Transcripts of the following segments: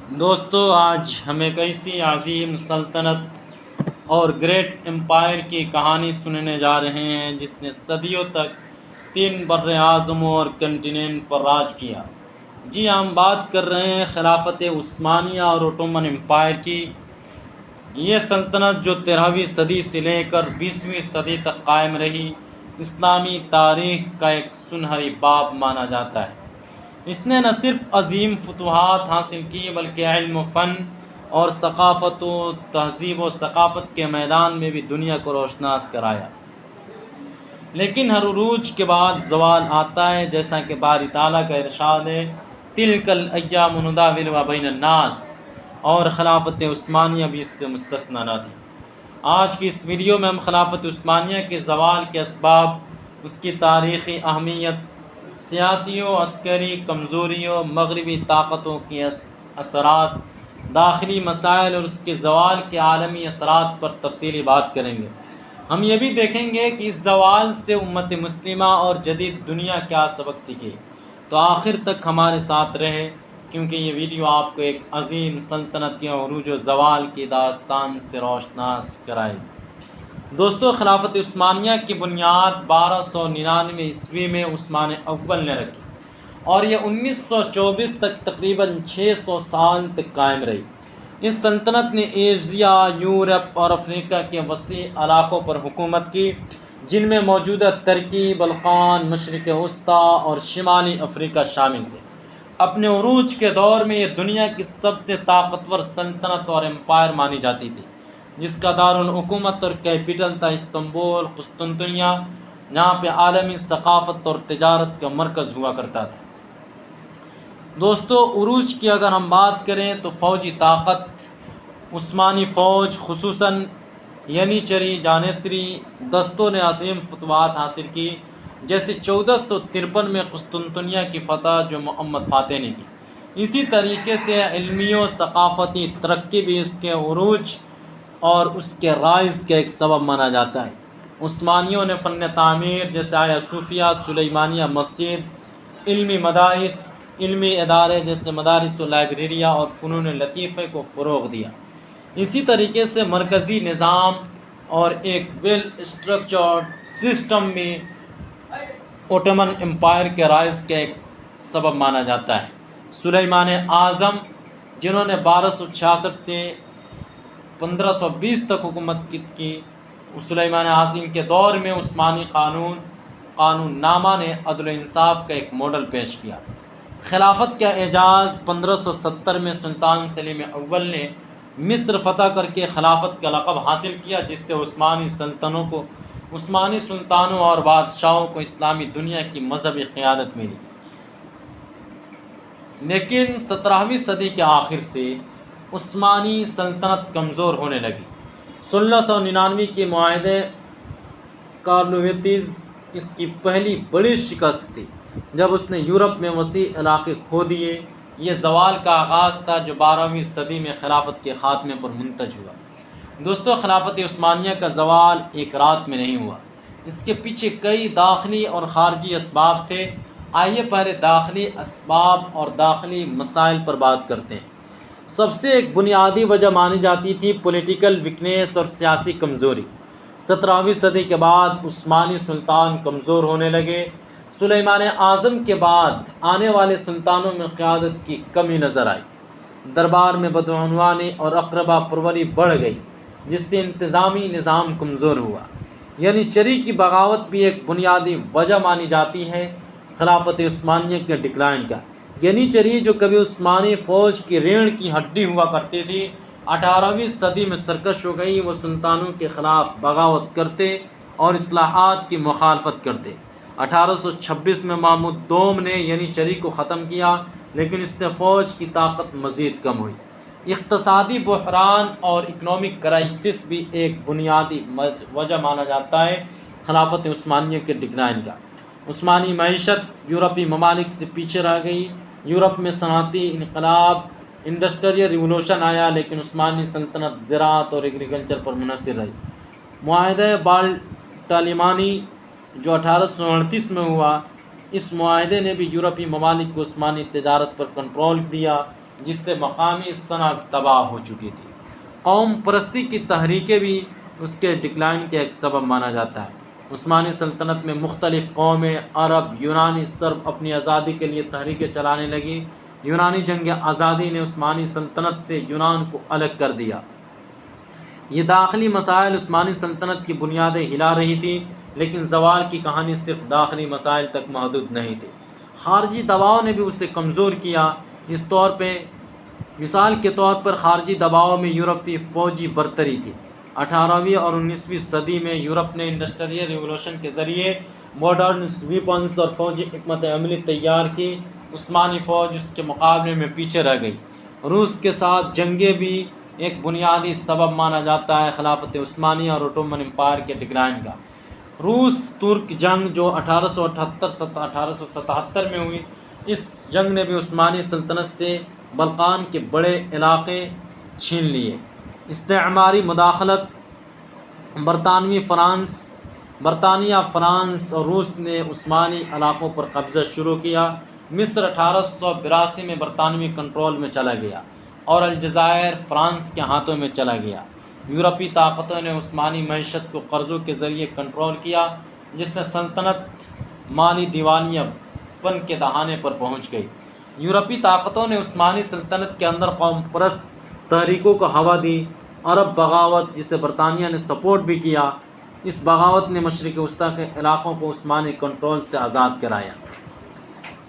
دوستو، آج ہم ایک ایسی عظیم سلطنت اور گریٹ امپائر کی کہانی سننے جا رہے ہیں جس نے صدیوں تک 3 بر اعظموں اور کنٹیننٹ پر راج کیا۔ جی ہم بات کر رہے ہیں خلافت عثمانیہ اور اوٹومن امپائر کی۔ یہ سلطنت جو 13ویں صدی سے لے کر 20ویں صدی تک قائم رہی، اسلامی تاریخ کا ایک سنہری باب مانا جاتا ہے۔ اس نے نہ صرف عظیم فتوحات حاصل کی بلکہ علم و فن اور ثقافت و تہذیب و ثقافت کے میدان میں بھی دنیا کو روشناس کرایا۔ لیکن ہر عروج کے بعد زوال آتا ہے، جیسا کہ باری تعالیٰ کا ارشاد ہے، تلک الایام نداولها بین الناس، اور خلافت عثمانیہ بھی اس سے مستثنیٰ نہ تھی۔ آج کی اس ویڈیو میں ہم خلافت عثمانیہ کے زوال کے اسباب، اس کی تاریخی اہمیت، سیاسی و عسکری کمزوریوں، مغربی طاقتوں کے اثرات، داخلی مسائل اور اس کے زوال کے عالمی اثرات پر تفصیلی بات کریں گے۔ ہم یہ بھی دیکھیں گے کہ اس زوال سے امت مسلمہ اور جدید دنیا کیا سبق سیکھے۔ تو آخر تک ہمارے ساتھ رہے، کیونکہ یہ ویڈیو آپ کو ایک عظیم سلطنت کے عروج و زوال کی داستان سے روشناس کرائے گی۔ دوستو، خلافت عثمانیہ کی بنیاد 1299 عیسوی میں عثمان اول نے رکھی اور یہ 1924 تک تقریباً 600 سال تک قائم رہی۔ اس سلطنت نے ایشیا، یورپ اور افریقہ کے وسیع علاقوں پر حکومت کی، جن میں موجودہ ترکی، بلقان، مشرق وسطیٰ اور شمالی افریقہ شامل تھے۔ اپنے عروج کے دور میں یہ دنیا کی سب سے طاقتور سلطنت اور امپائر مانی جاتی تھی، جس کا دارالحکومت اور کیپٹل تھا استنبول، قسطنطنیہ، جہاں پہ عالمی ثقافت اور تجارت کا مرکز ہوا کرتا تھا۔ دوستو، عروج کی اگر ہم بات کریں تو فوجی طاقت، عثمانی فوج خصوصاً ینیچری جانیسری دستوں نے عظیم فتوحات حاصل کی، جیسے 1453 میں قسطنطنیہ کی فتح جو محمد فاتح نے کی۔ اسی طریقے سے علمی و ثقافتی ترقی بھی اس کے عروج اور اس کے رائز کا ایک سبب مانا جاتا ہے۔ عثمانیوں نے فن تعمیر جیسے آیا صوفیہ، سلیمانیہ مسجد، علمی مدارس، علمی ادارے جیسے مدارس و لائبریریاں اور فنون لطیفے کو فروغ دیا۔ اسی طریقے سے مرکزی نظام اور ایک ویل اسٹرکچرڈ سسٹم بھی اوٹومن امپائر کے رائز کا ایک سبب مانا جاتا ہے۔ سلیمان اعظم، جنہوں نے 1266 سے 1520 تک حکومت کی، سلیمان اعظم کے دور میں عثمانی قانون نامہ نے عدل و انصاف کا ایک ماڈل پیش کیا۔ خلافت کا اعزاز 1570 میں سلطان سلیم اول نے مصر فتح کر کے خلافت کا لقب حاصل کیا، جس سے عثمانی سلطانوں اور بادشاہوں کو اسلامی دنیا کی مذہبی قیادت ملی۔ لیکن 17ویں صدی کے آخر سے عثمانی سلطنت کمزور ہونے لگی۔ 1699 کے معاہدے کارلویتیز اس کی پہلی بڑی شکست تھی، جب اس نے یورپ میں وسیع علاقے کھو دیے۔ یہ زوال کا آغاز تھا جو 12ویں صدی میں خلافت کے خاتمے پر منتج ہوا۔ دوستو، خلافت عثمانیہ کا زوال ایک رات میں نہیں ہوا، اس کے پیچھے کئی داخلی اور خارجی اسباب تھے۔ آئیے پہلے داخلی اسباب اور داخلی مسائل پر بات کرتے ہیں۔ سب سے ایک بنیادی وجہ مانی جاتی تھی پولیٹیکل ویکنیس اور سیاسی کمزوری۔ 17ویں صدی کے بعد عثمانی سلطان کمزور ہونے لگے۔ سلیمان اعظم کے بعد آنے والے سلطانوں میں قیادت کی کمی نظر آئی۔ دربار میں بدعنوانی اور اقربا پروری بڑھ گئی، جس سے انتظامی نظام کمزور ہوا۔ ینیچری کی بغاوت بھی ایک بنیادی وجہ مانی جاتی ہے خلافت عثمانیہ کے ڈکلائن کا۔ ینیچری جو کبھی عثمانی فوج کی ریڑھ کی ہڈی ہوا کرتی تھی، 18ویں صدی میں سرکش ہو گئی۔ وہ سلطانوں کے خلاف بغاوت کرتے اور اصلاحات کی مخالفت کرتے۔ 1826 میں محمود دوم نے ینیچری کو ختم کیا، لیکن اس سے فوج کی طاقت مزید کم ہوئی۔ اقتصادی بحران اور اکنامک کرائسس بھی ایک بنیادی وجہ مانا جاتا ہے خلافت عثمانیہ کے ڈکلائن کا۔ عثمانی معیشت یورپی ممالک سے پیچھے رہ گئی۔ یورپ میں صنعتی انقلاب، انڈسٹریل ریولوشن آیا، لیکن عثمانی سلطنت زراعت اور ایگریکلچر پر منحصر رہی۔ معاہدہ بالٹالمانی جو 1838 میں ہوا، اس معاہدے نے بھی یورپی ممالک کو عثمانی تجارت پر کنٹرول دیا۔ جس سے مقامی صنعت تباہ ہو چکی تھی۔ قوم پرستی کی تحریکیں بھی اس کے ڈکلائن کا ایک سبب مانا جاتا ہے۔ عثمانی سلطنت میں مختلف قومیں، عرب، یونانی، سرب اپنی آزادی کے لیے تحریکیں چلانے لگی۔ یونانی جنگ آزادی نے عثمانی سلطنت سے یونان کو الگ کر دیا۔ یہ داخلی مسائل عثمانی سلطنت کی بنیادیں ہلا رہی تھی، لیکن زوال کی کہانی صرف داخلی مسائل تک محدود نہیں تھی، خارجی دباؤ نے بھی اسے کمزور کیا۔ مثال کے طور پر خارجی دباؤ میں یورپی فوجی برتری تھی۔ 18ویں اور 19ویں صدی میں یورپ نے انڈسٹریل ریولوشن کے ذریعے ماڈرن ویپنز اور فوجی حکمت عملی تیار کی۔ عثمانی فوج اس کے مقابلے میں پیچھے رہ گئی۔ روس کے ساتھ جنگیں بھی ایک بنیادی سبب مانا جاتا ہے خلافت عثمانیہ اور اوٹومن امپائر کے ڈکلائن کا۔ روس ترک جنگ جو 1878 میں ہوئی، اس جنگ نے بھی عثمانی سلطنت سے بلقان کے بڑے علاقے چھین لیے۔ استعماری مداخلت برطانیہ، فرانس اور روس نے عثمانی علاقوں پر قبضہ شروع کیا۔ مصر 1882 میں برطانوی کنٹرول میں چلا گیا اور الجزائر فرانس کے ہاتھوں میں چلا گیا۔ یورپی طاقتوں نے عثمانی معیشت کو قرضوں کے ذریعے کنٹرول کیا، جس سے سلطنت مالی دیوالیہ پن کے دہانے پر پہنچ گئی۔ یورپی طاقتوں نے عثمانی سلطنت کے اندر قوم پرست تحریکوں کو ہوا دی۔ عرب بغاوت، جسے برطانیہ نے سپورٹ بھی کیا، اس بغاوت نے مشرق وسطیٰ کے علاقوں کو عثمانی کنٹرول سے آزاد کرایا۔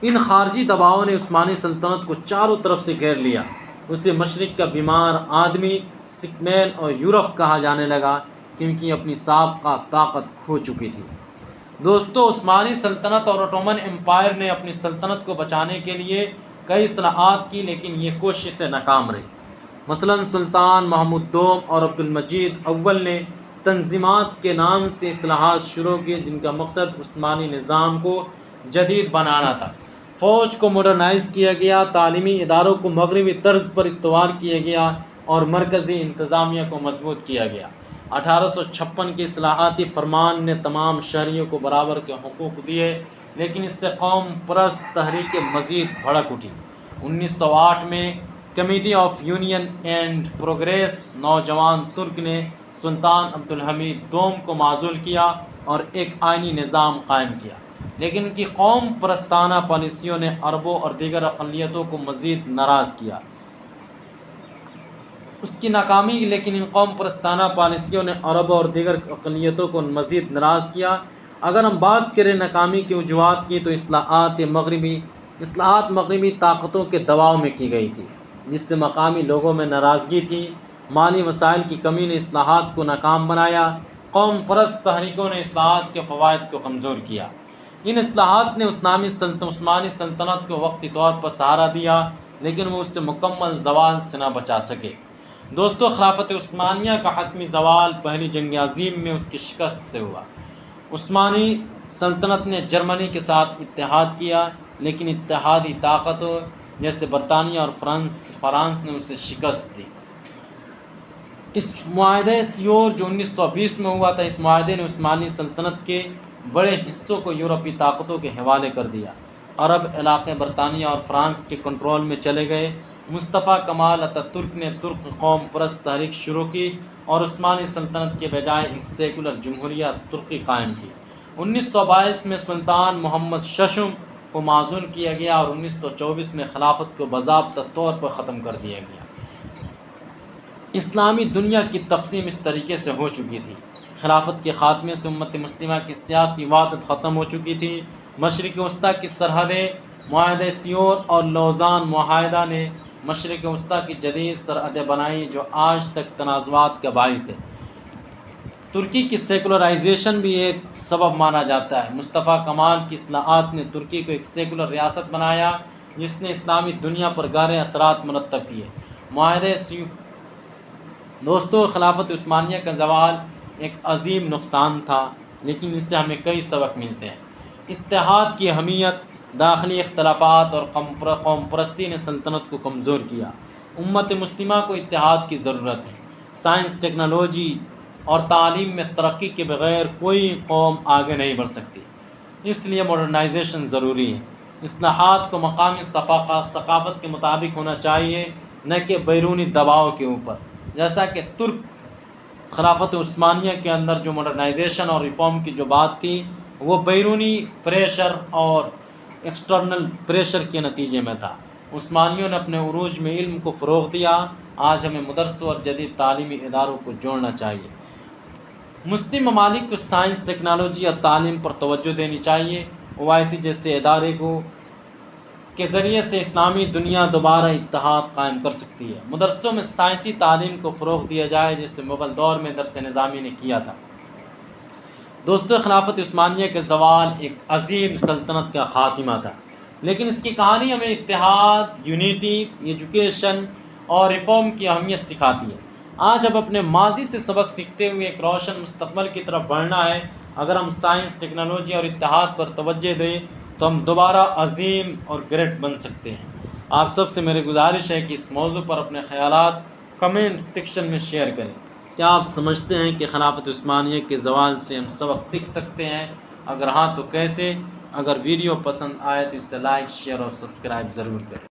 ان خارجی دباؤں نے عثمانی سلطنت کو چاروں طرف سے گھیر لیا۔ اسے مشرق کا بیمار آدمی، سک مین اور یورپ کہا جانے لگا، کیونکہ یہ اپنی سابقہ طاقت کھو چکی تھی۔ دوستو، عثمانی سلطنت اور اوٹومن امپائر نے اپنی سلطنت کو بچانے کے لیے کئی اصلاحات کی، لیکن یہ کوششیں ناکام رہی۔ مثلاً سلطان محمود دوم اور عبد المجید اول نے تنظیمات کے نام سے اصلاحات شروع کی، جن کا مقصد عثمانی نظام کو جدید بنانا تھا۔ فوج کو ماڈرنائز کیا گیا، تعلیمی اداروں کو مغربی طرز پر استوار کیا گیا اور مرکزی انتظامیہ کو مضبوط کیا گیا۔ 1856 کے اصلاحاتی فرمان نے تمام شہریوں کو برابر کے حقوق دیے، لیکن اس سے قوم پرست تحریکیں مزید بھڑک اٹھی۔ 1908 میں committee of union and progress نوجوان ترک نے سلطان عبد الحمید دوم کو معزول کیا اور ایک آئینی نظام قائم کیا، لیکن ان کی قوم پرستانہ پالیسیوں نے عربوں اور دیگر اقلیتوں کو مزید ناراض کیا۔ اس کی ناکامی لیکن ان قوم پرستانہ پالیسیوں نے عرب اور دیگر اقلیتوں کو مزید ناراض کیا۔ اگر ہم بات کریں ناکامی کی وجوہات کی، تو اصلاحات مغربی طاقتوں کے دباؤ میں کی گئی تھی، جس سے مقامی لوگوں میں ناراضگی تھی۔ مالی وسائل کی کمی نے اصلاحات کو ناکام بنایا۔ قوم پرست تحریکوں نے اصلاحات کے فوائد کو کمزور کیا۔ ان اصلاحات نے عثمانی سلطنت کو وقتی طور پر سہارا دیا، لیکن وہ اس سے مکمل زوال سے نہ بچا سکے۔ دوستو، خلافت عثمانیہ کا حتمی زوال پہلی جنگ عظیم میں اس کی شکست سے ہوا۔ عثمانی سلطنت نے جرمنی کے ساتھ اتحاد کیا، لیکن اتحادی طاقتوں جیسے برطانیہ اور فرانس نے اسے شکست دی۔ اس معاہدہ سیور جو 1920 میں ہوا تھا، اس معاہدے نے عثمانی سلطنت کے بڑے حصوں کو یورپی طاقتوں کے حوالے کر دیا۔ عرب علاقے برطانیہ اور فرانس کے کنٹرول میں چلے گئے۔ مصطفیٰ کمال اتاتürک نے ترک قوم پرست تحریک شروع کی اور عثمانی سلطنت کے بجائے ایک سیکولر جمہوریہ ترکی قائم کی۔ 1922 میں سلطان محمد ششم کو معزول کیا گیا اور 1924 میں خلافت کو باضابطہ طور پر ختم کر دیا گیا۔ اسلامی دنیا کی تقسیم اس طریقے سے ہو چکی تھی۔ خلافت کے خاتمے سے امت مسلمہ کی سیاسی وحدت ختم ہو چکی تھی۔ مشرق وسطیٰ کی سرحدیں معاہدہ سیور اور لوزان معاہدہ نے مشرق وسطیٰ کی جدید سرحدیں بنائیں، جو آج تک تنازعات کا باعث ہے۔ ترکی کی سیکولرائزیشن بھی ایک سبب مانا جاتا ہے۔ مصطفیٰ کمال کی اصلاحات نے ترکی کو ایک سیکولر ریاست بنایا، جس نے اسلامی دنیا پر گہرے اثرات مرتب کیے۔ معاہدہ دوستو، خلافت عثمانیہ کا زوال ایک عظیم نقصان تھا، لیکن اس سے ہمیں کئی سبق ملتے ہیں۔ اتحاد کی اہمیت، داخلی اختلافات اور قوم پرستی نے سلطنت کو کمزور کیا۔ امت مسلمہ کو اتحاد کی ضرورت ہے۔ سائنس، ٹیکنالوجی اور تعلیم میں ترقی کے بغیر کوئی قوم آگے نہیں بڑھ سکتی، اس لیے ماڈرنائزیشن ضروری ہے۔ اصلاحات کو مقامی ثقافت کے مطابق ہونا چاہیے، نہ کہ بیرونی دباؤ کے اوپر، جیسا کہ ترک خلافت عثمانیہ کے اندر جو ماڈرنائزیشن اور ریفارم کی جو بات تھی وہ بیرونی پریشر اور ایکسٹرنل پریشر کے نتیجے میں تھا۔ عثمانیوں نے اپنے عروج میں علم کو فروغ دیا۔ آج ہمیں مدرسوں اور جدید تعلیمی اداروں کو جوڑنا چاہیے۔ مسلم ممالک کو سائنس، ٹیکنالوجی اور تعلیم پر توجہ دینی چاہیے۔ OIC جیسے ادارے کے ذریعے سے اسلامی دنیا دوبارہ اتحاد قائم کر سکتی ہے۔ مدرسوں میں سائنسی تعلیم کو فروغ دیا جائے، جیسے مغل دور میں درس نظامی نے کیا تھا۔ دوستو، خلافت عثمانیہ کے زوال ایک عظیم سلطنت کا خاتمہ تھا، لیکن اس کی کہانی ہمیں اتحاد، یونیٹی، ایجوکیشن اور ریفارم کی اہمیت سکھاتی ہے۔ آج ہم اپنے ماضی سے سبق سیکھتے ہوئے ایک روشن مستقبل کی طرف بڑھنا ہے۔ اگر ہم سائنس، ٹیکنالوجی اور اتحاد پر توجہ دیں تو ہم دوبارہ عظیم اور گریٹ بن سکتے ہیں۔ آپ سب سے میری گزارش ہے کہ اس موضوع پر اپنے خیالات کمنٹ سیکشن میں شیئر کریں۔ کیا آپ سمجھتے ہیں کہ خلافت عثمانیہ کے زوال سے ہم سبق سیکھ سکتے ہیں؟ اگر ہاں تو کیسے؟ اگر ویڈیو پسند آئے تو اسے لائک، شیئر اور سبسکرائب ضرور کریں۔